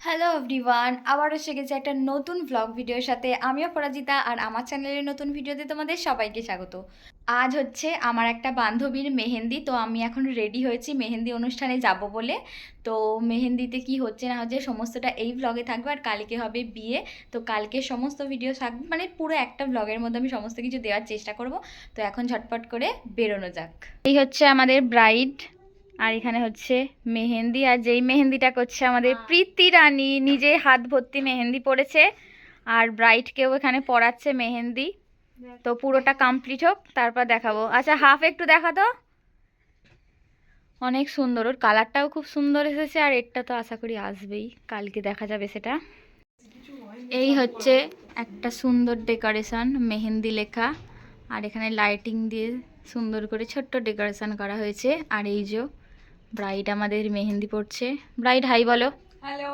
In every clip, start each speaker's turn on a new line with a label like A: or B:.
A: Hello everyone, আবার এসে গেছে একটা নতুন ভ্লগ ভিডিওর সাথে। আমিও পরাজিতা, আর আমার চ্যানেলের নতুন ভিডিওতে তোমাদের সবাইকে স্বাগত। আজ হচ্ছে আমার একটা বান্ধবীর মেহেন্দি, তো আমি এখন রেডি হয়েছি মেহেন্দি অনুষ্ঠানে যাব বলে। তো মেহেন্দিতে কি হচ্ছে না হচ্ছে সমস্তটা এই ভ্লগে থাকবে, আর কালকে হবে বিয়ে। তো কালকে সমস্ত ভিডিও থাকবে, মানে পুরো একটা ভ্লগের মধ্যে আমি সমস্ত কিছু দেওয়ার চেষ্টা করব। তো এখন ঝটপট করে বেরোনো যাক। এই হচ্ছে আমাদের ব্রাইড, আর এখানে হচ্ছে মেহেন্দি, আর যেই মেহেন্দিটা করছে আমাদের প্রীতি রানী, নিজে হাত ভর্তি মেহেন্দি পড়েছে, আর ব্রাইডকেও এখানে পড়াচ্ছে মেহেন্দি। তো পুরোটা কমপ্লিট হোক, তারপর দেখাবো। আচ্ছা, হাফ একটু দেখা তো। অনেক সুন্দর, ওর কালারটাও খুব সুন্দর এসেছে, আর এটা তো আশা করি আসবেই, কালকে দেখা যাবে সেটা। এই হচ্ছে একটা সুন্দর ডেকোরেশন, মেহেন্দি লেখা, আর এখানে লাইটিং দিয়ে সুন্দর করে ছোট্ট ডেকোরেশন করা হয়েছে। আর এই যে ব্রাইড আমাদের মেহেন্দি পড়ছে। ব্রাইড হাই বলো।
B: হ্যালো।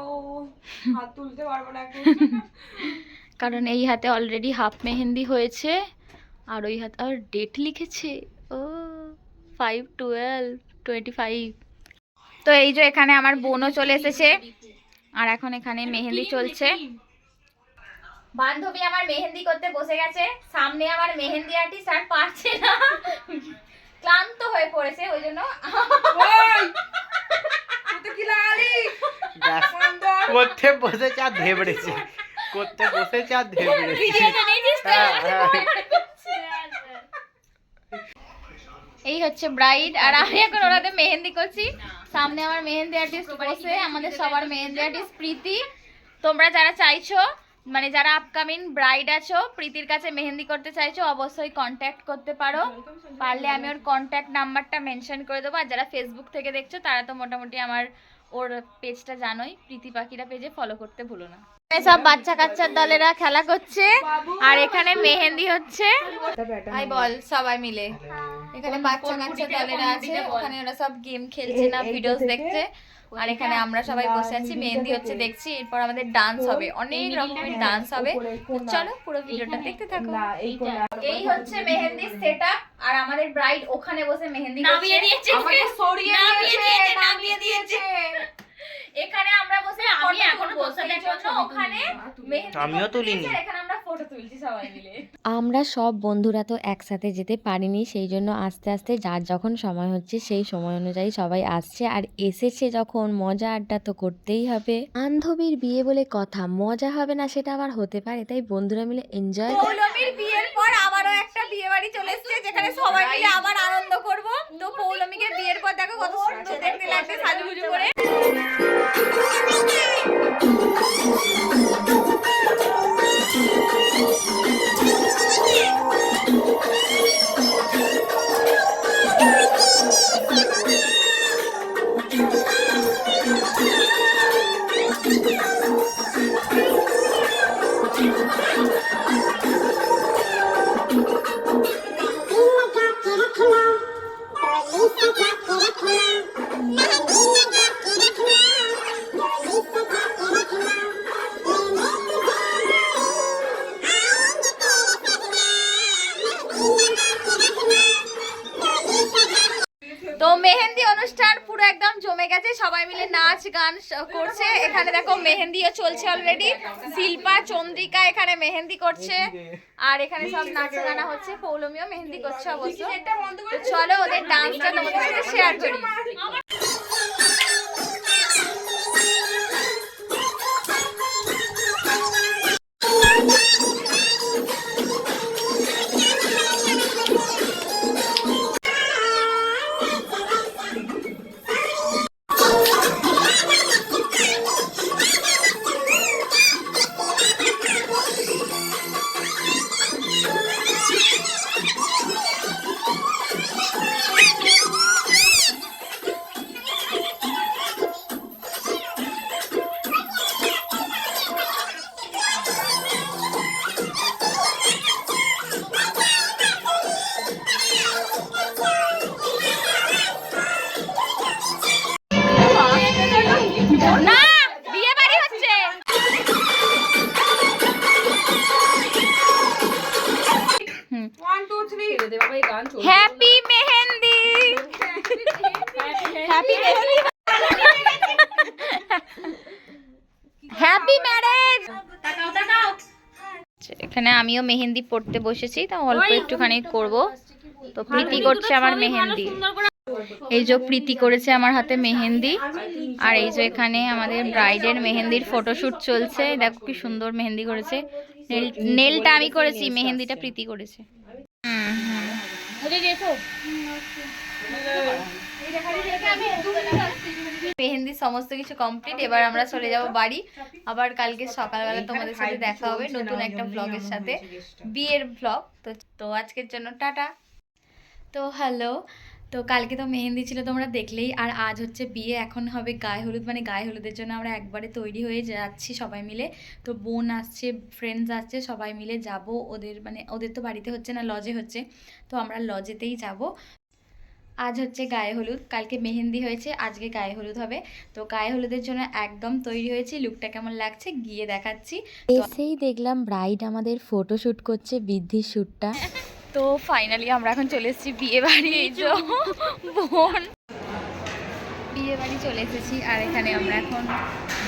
B: হাত তুলতে পারবো না এখন।
A: কারণ এই হাতে অলরেডি হাফ মেহেন্দি হয়েছে, আর ওই হাতে আর ডেট লিখেছে। ও 5/12/25। তো এই যে এখানে আমার বোনও চলে এসেছে, আর এখন এখানে মেহেন্দি চলছে। বান্ধবী আমার মেহেন্দি করতে বসে গেছে, সামনে আমার মেহেন্দি আর্টিস্ট আর পারছে না, ক্লান্ত হয়ে পড়েছে, ওই জন্য
C: করতে বসেছে আর ধেবড়েছে, করতে বসেছে আর ধেবড়েছে।
A: এই হচ্ছে ব্রাইড, আর আমি এখন ওনাদের মেহেন্দি করছি। সামনে আমার মেহেন্দি আর্টিস্ট বসে, আমাদের সবার মেহেন্দি আর্টিস্ট প্রীতি। তোমরা যারা চাইছো, মানে যারা আপকামিং ব্রাইড আছো, প্রীতির কাছে মেহেন্দি করতে চাইছো, অবশ্যই কন্ট্যাক্ট করতে পারো। পারলে আমি ওর কন্ট্যাক্ট নাম্বারটা মেনশন করে দেবো। আর যারা ফেসবুক থেকে দেখছো তারা তো মোটামুটি আমার ওর পেজটা জানোই, প্রীতি পাখিরা পেজে ফলো করতে ভুলো না। সব বাচ্চা কাচ্চার দলেরা খেলা করছে, আর এখানে মেহেন্দি হচ্ছে। হাই বল সবাই মিলে। এখানে বাচ্চা কাচ্চা দলেরা আছে, ওখানে ওরা সব গেম খেলছে না ভিডিওস দেখছে, আর এখানে আমরা সবাই বসে আছি, মেহেন্দি হচ্ছে দেখছি। এরপর আমাদের ডান্স হবে, অনেক রকমের ডান্স হবে। তো চলো পুরো ভিডিওটা দেখতে থাকো। এই হচ্ছে মেহেন্দির সেটআপ, আর আমাদের ব্রাইড ওখানে বসে মেহেন্দি নামিয়ে দিয়েছে, আমাকে সরিয়ে দিয়েছে, নামিয়ে দিয়েছে। এখানে আমরা বসে, আমি এখন বসার জন্য ওখানে মেহেন্দি
C: আমিও তুলিনি,
A: এখানে আমরা ফটো তুলছি সবাই মিলে।
D: আমরা সব বন্ধুরা তো একসাথে যেতে পারিনি, সেই জন্য আস্তে আস্তে যার যখন সময় হচ্ছে সেই সময় অনুযায়ী সবাই আসছে, আর এসেছে যখন মজা আড্ডা তো করতেই হবে। বান্ধবীর বিয়ে বলে কথা, মজা হবে না সেটা আবার হতে পারে, তাই বন্ধুরা মিলে এনজয়।
A: পৌলমীর বিয়ের পর আবারও একটা বিয়ে বাড়ি চলে এসেছে, যেখানে সবাই মিলে আবার আনন্দ করব। তো পৌলমীকে বিয়ের পর দেখো কত সুন্দর দেখতে লাগছে সাজুগুজু করে। তো মেহেন্দি অনুষ্ঠান পুরো একদম জমে গেছে, সবাই মিলে নাচ গান করছে। এখানে দেখো মেহেন্দিও চলছে অলরেডি, শিল্পা চন্দ্রিকা এখানে মেহেন্দি করছে, আর এখানে সব নাচ গানা হচ্ছে। পৌলমীও মেহেন্দি করছে অবশ্য। চলো ওদের ডান্সটা তোমাদের সাথে শেয়ার করি। Happy marriage. এখানে আমিও মেহেন্দি পড়তে বসেছি, তা অল্প একটুখানি করব। তো প্রীতি করছে আমার মেহেন্দি। এই যে প্রীতি করেছে আমার হাতে মেহেন্দি, আর এই যে এখানে আমাদের ব্রাইডের মেহেন্দির ফটোশুট চলছে। দেখো কি সুন্দর মেহেন্দি করেছে। নেলটা আমি করেছি, মেহেন্দিটা প্রীতি করেছে। মেহেন্দি সমস্ত কিছু কমপ্লিট। এবার আমরা চলে যাব বাড়ি। আবার কালকে সকালবেলা তোমাদের সাথে দেখা হবে নতুন একটা ব্লগের সাথে, বিয়ের ব্লগ। তো আজকের জন্য টাটা। তো হ্যালো, তো কালকে তো মেহেন্দি ছিল তোমরা দেখলেই, আর আজ হচ্ছে বিয়ে। এখন হবে গায়ে হলুদ, মানে গায়ে হলুদের জন্য আমরা একবারে তৈরি হয়ে যাচ্ছি সবাই মিলে। তো বোন আসছে, ফ্রেন্ডস আসছে, সবাই মিলে যাব ওদের, মানে ওদের তো বাড়িতে হচ্ছে না, লজে হচ্ছে, তো আমরা লজেতেই যাব। আজ হচ্ছে গায়ে হলুদ, কালকে মেহেন্দি হয়েছে, আজকে গায়ে হলুদ হবে। তো গায়ে হলুদের জন্য একদম তৈরি হয়েছি। লুকটা কেমন লাগছে গিয়ে দেখাচ্ছি।
D: এসেই দেখলাম ব্রাইড আমাদের ফটোশুট করছে, বৃদ্ধির শ্যুটটা।
A: তো ফাইনালি আমরা এখন চলে এসেছি বিয়ে বাড়ি। এই যে বোন বিয়ে বাড়ি চলে এসেছি, আর এখানে আমরা এখন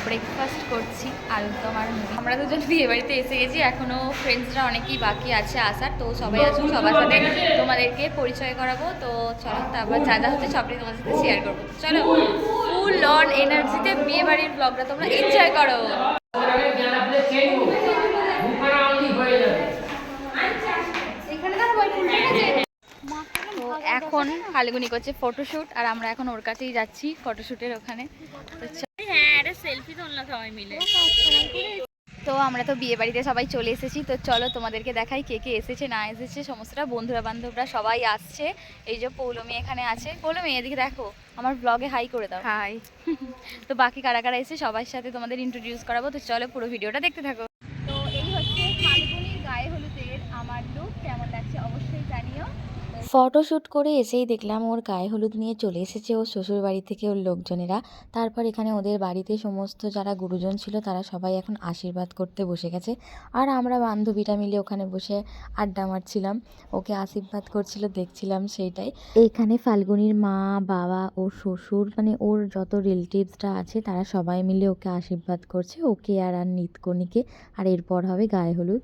A: ব্রেকফাস্ট করছি, আলুদম আর মুড়ি। আমরা দুজন বিয়ে বাড়িতে এসে গেছি, এখনও ফ্রেন্ডসরা অনেকেই বাকি আছে আসার। তো সবাই আসুন, সবার সাথে তোমাদেরকে পরিচয় করাবো। তো চলো, তারপর যা যা হচ্ছে সবটাই তোমাদের সাথে শেয়ার করবো। চলো, ফুল অন এনার্জিতে বিয়ে বাড়ির ব্লগটা তোমরা এনজয় করো। তো এখন ফাল্গুনি করছে ফটোশুট, আর আমরা এখন ওর কাছেই যাচ্ছি ফটোশুটের ওখানে। তো আমরা তো বিয়ে বাড়িতে সবাই চলে এসেছি। তো চলো তোমাদেরকে দেখাই কে কে এসেছে না এসেছে। সমস্তটা বন্ধুরা বান্ধবরা সবাই আসছে। এই যে পৌলমী এখানে আছে। পৌলমী এদিকে দেখো, আমার ব্লগে হাই করে দাও। হাই। তো বাকি কারা কারা এসে সবার সাথে তোমাদের ইন্ট্রোডিউস করাবো। তো চলো পুরো ভিডিওটা দেখতে থাকো। তো এই হচ্ছে ফাল্গুনির গায়ে হলুদের আমার লুক, কেমন লাগছে অবশ্যই জানিও।
D: ফটোশ্যুট করে এসেই দেখলাম ওর গায়ে হলুদ নিয়ে চলে এসেছে ওর শ্বশুর বাড়ি থেকে ওর লোকজনেরা। তারপর এখানে ওদের বাড়িতে সমস্ত যারা গুরুজন ছিল তারা সবাই এখন আশীর্বাদ করতে বসে গেছে, আর আমরা বান্ধবীরা মিলে ওখানে বসে আড্ডা মারছিলাম, ওকে আশীর্বাদ করছিল, দেখছিলাম সেইটাই। এখানে ফাল্গুনির মা, বাবা, ওর শ্বশুর, মানে ওর যত রিলেটিভসরা আছে তারা সবাই মিলে ওকে আশীর্বাদ করছে, ওকে আর নীতকণিকে। আর এরপর হবে গায়ে হলুদ।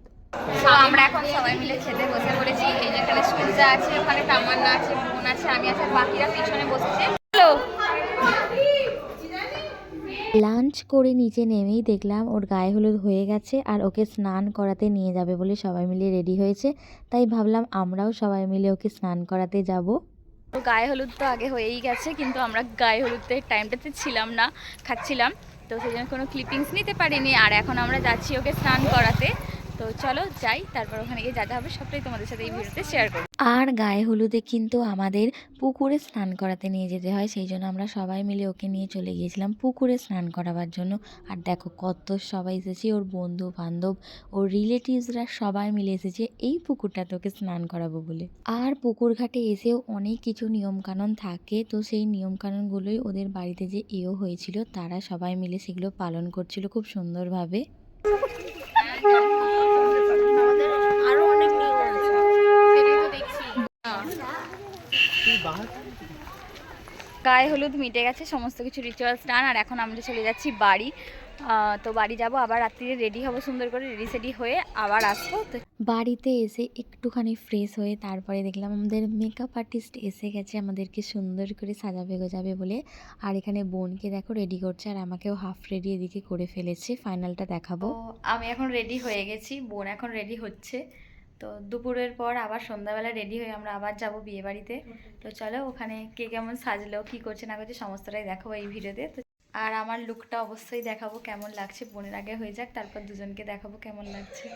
A: তো আমরা এখন সবাই মিলে খেতে বসে পড়েছি। এই যে এখানে সূর্যা আছে, ওখানে তামান্না আছে, বোন আছে, আমি আছে, বাকিরা পিছনে বসেছে। হ্যালো,
D: লাঞ্চ করে নিচে নেমেই দেখলাম ওর গায়ে হলুদ হয়ে গেছে, আর ওকে স্নান করাতে নিয়ে যাবে বলে সবাই মিলে রেডি হয়েছে। তাই ভাবলাম আমরাও সবাই মিলে ওকে স্নান করাতে যাব।
A: তো গায়ে হলুদ তো আগে হয়েই গেছে, কিন্তু আমরা গায়ে হলুদের টাইমটাতে ছিলাম না, খাচ্ছিলাম, তো সেই জন্য কোনো ক্লিপিংস নিতে পারিনি। আর এখন আমরা যাচ্ছি ওকে স্নান করাতে। তো চলো যাই, তারপর ওখানে গিয়ে যা যা হবে সবটাই তোমাদের সাথে এই ভিডিওতে শেয়ার করব।
D: আর গায়ে হলুদে কিন্তু আমাদের পুকুরে স্নান করাতে নিয়ে যেতে হয়, সেই জন্য আমরা সবাই মিলে ওকে নিয়ে চলে গিয়েছিলাম পুকুরে স্নান করাবার জন্য। আর দেখো কত সবাই এসেছে, ওর বন্ধু বান্ধব, ওর রিলেটিভসরা সবাই মিলে এসেছে এই পুকুরটাতে ওকে স্নান করাবো বলে। আর পুকুর ঘাটে এসেও অনেক কিছু নিয়মকানুন থাকে, তো সেই নিয়মকানুনগুলোই ওদের বাড়িতে যে এও হয়েছিল তারা সবাই মিলে সেগুলো পালন করছিল খুব সুন্দরভাবে।
A: আরো অনেক নিয়ম আছে, সেটাই তো দেখছি। গায়ে হলুদ মিটে গেছে, সমস্ত কিছু রিচুয়ালস ডান, আর এখন আমরা চলে যাচ্ছি বাড়ি। তো বাড়ি যাব, আবার রাত্রিরে রেডি হব সুন্দর করে, রেডি সেডি হয়ে আবার আসবো। তো
D: বাড়িতে এসে একটুখানি ফ্রেশ হয়ে তারপরে দেখলাম আমাদের মেকআপ আর্টিস্ট এসে গেছে আমাদেরকে সুন্দর করে সাজাবে গোজাবে বলে। আর এখানে বোনকে দেখো রেডি করছে, আর আমাকেও হাফ রেডি এদিকে করে ফেলেছে, ফাইনালটা দেখাবো।
A: আমি এখন রেডি হয়ে গেছি, বোন এখন রেডি হচ্ছে। তো দুপুরের পর আবার সন্ধ্যাবেলা রেডি হয়ে আমরা আবার যাব বিয়ে বাড়িতে। তো চলো ওখানে কে কেমন সাজলো, কি করছে না করছে সমস্তটাই দেখাবো এই ভিডিওতে। তো আর আমার লুকটা অবশ্যই দেখাবো কেমন লাগছে, বোনের আগে হয়ে যাক, তারপর দুজনকে দেখাবো কেমন লাগছে।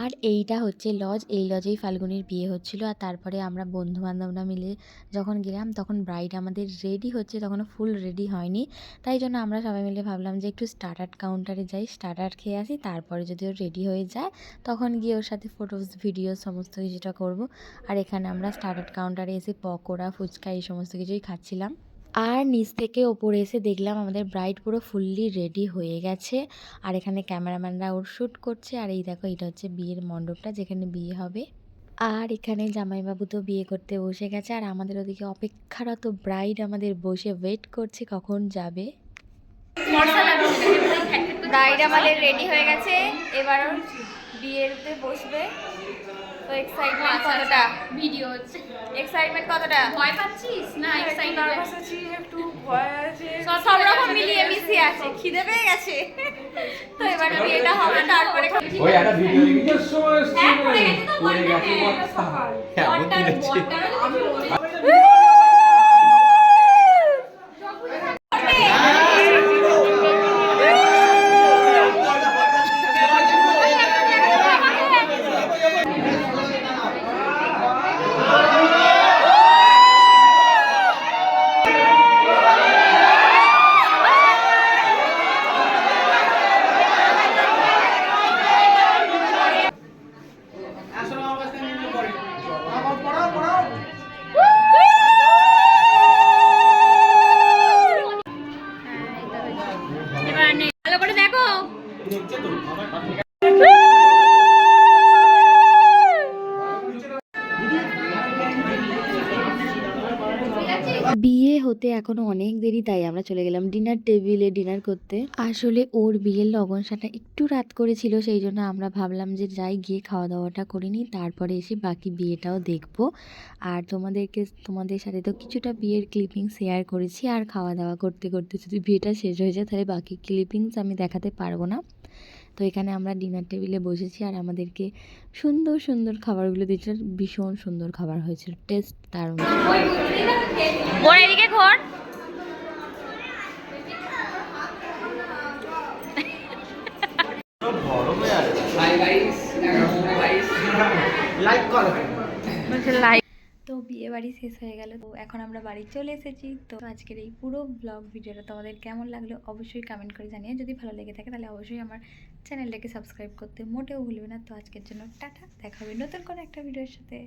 D: আর এইটা হচ্ছে লজ, এই লজেই ফাল্গুনির বিয়ে হচ্ছিল। আর তারপরে আমরা বন্ধু বান্ধবরা মিলে যখন গেলাম তখন ব্রাইড আমাদের রেডি হচ্ছে, তখনও ফুল রেডি হয়নি, তাই জন্য আমরা সবাই মিলে ভাবলাম যে একটু স্টার্টার কাউন্টারে যাই, স্টার্টার খেয়ে আসি, তারপরে যদি ও রেডি হয়ে যায় তখন গিয়ে ওর সাথে ফটোস ভিডিও সমস্ত কিছুটা করব। আর এখানে আমরা স্টার্টার কাউন্টারে এসে পকোড়া, ফুচকা এই সমস্ত কিছুই খাচ্ছিলাম। আর নিচ থেকে ওপরে এসে দেখলাম আমাদের ব্রাইড পুরো ফুললি রেডি হয়ে গেছে, আর এখানে ক্যামেরাম্যানরা ওর শ্যুট করছে। আর এই দেখো, এটা হচ্ছে বিয়ের মণ্ডপটা যেখানে বিয়ে হবে। আর এখানে জামাইবাবু তো বিয়ে করতে বসে গেছে, আর আমাদের ওদিকে অপেক্ষারত ব্রাইড আমাদের বসে ওয়েট করছে কখন যাবে।
A: ব্রাইড আমাদের রেডি হয়ে গেছে, এবার বিয়েতে বসবে। তো এক্সাইটমেন্ট কতটা?
E: ভিডিও হচ্ছে।
A: এক্সাইটমেন্ট কতটা?
E: ভয় পাচ্ছিস না?
B: একটু
E: এক্সাইটেড
B: নার্ভাস আছি, একটু ভয় আছে,
A: সব রকম মিলিয়ে মিশিয়ে আছে, খিদে পেয়ে গেছে। তো এবার বিয়েটা হবে, তারপরে
C: ওই একটা ভিডিও
E: হ্যাঁ পড়ে গেছে তো
C: পড়ে গেছে
B: সকাল
C: এমন তুলেছে
E: এবার নে ভালো করে দেখো।
D: বিয়ে হতে এখনো অনেক দেরি, তাই আমরা চলে গেলাম ডিনার টেবিলে ডিনার করতে। আসলে ওর বিয়ের লগনসাটা একটু রাত করেছিল, সেই জন্য আমরা ভাবলাম যে যাই গিয়ে খাওয়া দাওয়াটা করে নিই, তারপরে এসে বাকি বিয়েটাও দেখবো। আর তোমাদের সাথে তো কিছুটা বিয়ের ক্লিপিং শেয়ার করেছি, আর খাওয়া দাওয়া করতে করতে যদি বিয়েটা শেষ হয়ে যায় তাহলে বাকি ক্লিপিংস আমি দেখাতে পারবো না। তো এখানে আমরা ডিনার টেবিলে বসেছি আর আমাদেরকে সুন্দর সুন্দর খাবারগুলো দিয়েছিল, ভীষণ সুন্দর খাবার হয়েছিল, টেস্ট দারুণ ছিল।
A: ওর এদিকে ঘর।
C: লাইক করো।
D: তো বিয়ে বাড়ি শেষ হয়ে গেল, তো এখন আমরা বাড়ি চলে এসেছি। তো আজকের এই পুরো ব্লগ ভিডিওটা তোমাদের কেমন লাগলো অবশ্যই কমেন্ট করে জানিয়ে, যদি ভালো লেগে থাকে তাহলে অবশ্যই আমার চ্যানেলটাকে সাবস্ক্রাইব করতে মোটেও ভুলবে না। তো আজকের জন্য টাটা, দেখা হবে নতুন কোনো একটা ভিডিওর সাথে।